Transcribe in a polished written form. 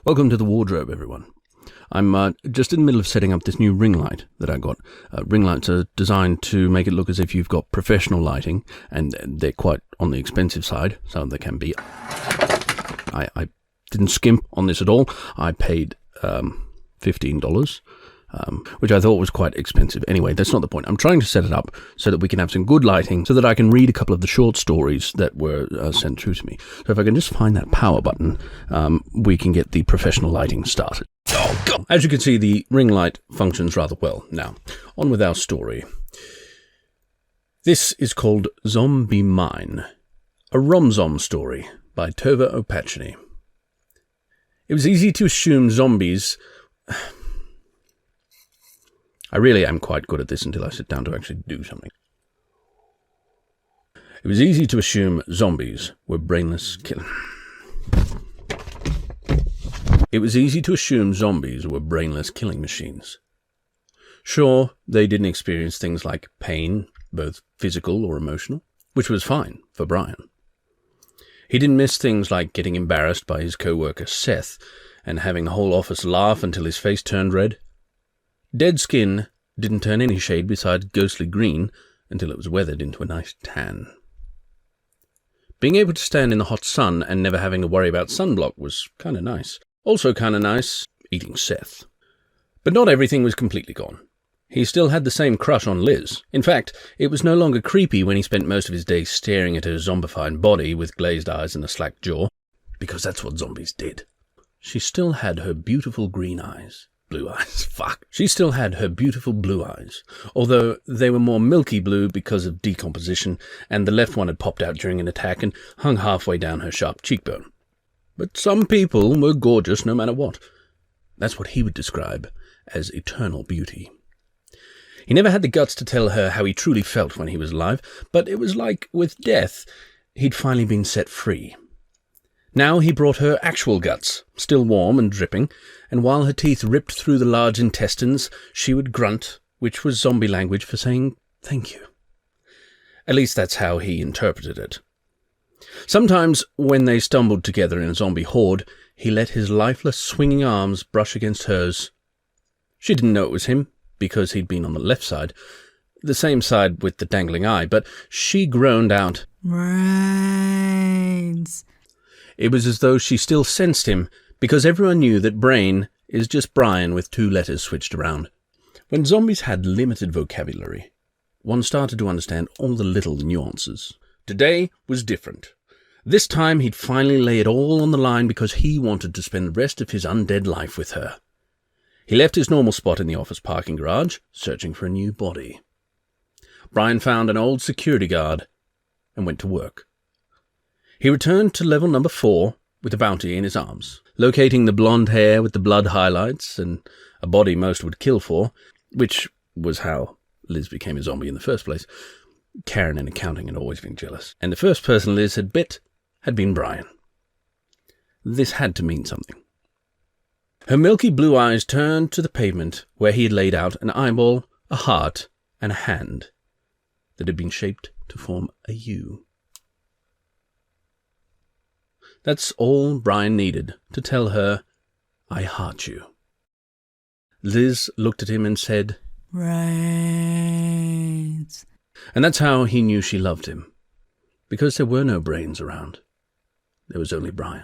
Welcome to the wardrobe, everyone. I'm just in the middle of setting up this new ring light that I got. Ring lights are designed to make it look as if you've got professional lighting, and they're quite on the expensive side, so they can be. I didn't skimp on this at all. I paid $15, which I thought was quite expensive. Anyway, that's not the point. I'm trying to set it up so that we can have some good lighting so that I can read a couple of the short stories that were sent through to me. So if I can just find that power button, we can get the professional lighting started. Oh, God. As you can see, the ring light functions rather well. Now, on with our story. This is called Zom-Be-Mine, a Rom-Zom story by Tova Opatrny. It was easy to assume zombies... I really am quite good at this until I sit down to actually do something. It was easy to assume zombies were brainless killing. It was easy to assume zombies were brainless killing machines. Sure, they didn't experience things like pain, both physical or emotional, which was fine for Brian. He didn't miss things like getting embarrassed by his co-worker Seth and having the whole office laugh until his face turned red. Dead skin didn't turn any shade besides ghostly green until it was weathered into a nice tan. Being able to stand in the hot sun and never having to worry about sunblock was kind of nice. Also kind of nice, eating Seth. But not everything was completely gone. He still had the same crush on Liz. In fact, it was no longer creepy when he spent most of his days staring at her zombified body with glazed eyes and a slack jaw, because that's what zombies did. She still had her beautiful green eyes. Blue eyes, fuck. She still had her beautiful blue eyes, although they were more milky blue because of decomposition, and the left one had popped out during an attack and hung halfway down her sharp cheekbone. But some people were gorgeous no matter what. That's what he would describe as eternal beauty. He never had the guts to tell her how he truly felt when he was alive, but it was like with death, he'd finally been set free. Now he brought her actual guts, still warm and dripping, and while her teeth ripped through the large intestines, she would grunt, which was zombie language for saying thank you. At least that's how he interpreted it. Sometimes, when they stumbled together in a zombie horde, he let his lifeless swinging arms brush against hers. She didn't know it was him, because he'd been on the left side, the same side with the dangling eye, but she groaned out, "Brains." It was as though she still sensed him, because everyone knew that brain is just Brian with two letters switched around. When zombies had limited vocabulary, one started to understand all the little nuances. Today was different. This time he'd finally lay it all on the line because he wanted to spend the rest of his undead life with her. He left his normal spot in the office parking garage, searching for a new body. Brian found an old security guard and went to work. He returned to level number 4 with a bounty in his arms, locating the blonde hair with the blood highlights and a body most would kill for, which was how Liz became a zombie in the first place. Karen in accounting had always been jealous, and the first person Liz had bit had been Brian. This had to mean something. Her milky blue eyes turned to the pavement where he had laid out an eyeball, a heart, and a hand that had been shaped to form a U. That's all Brian needed to tell her, "I heart you." Liz looked at him and said, "Brains." And that's how he knew she loved him, because there were no brains around. There was only Brian.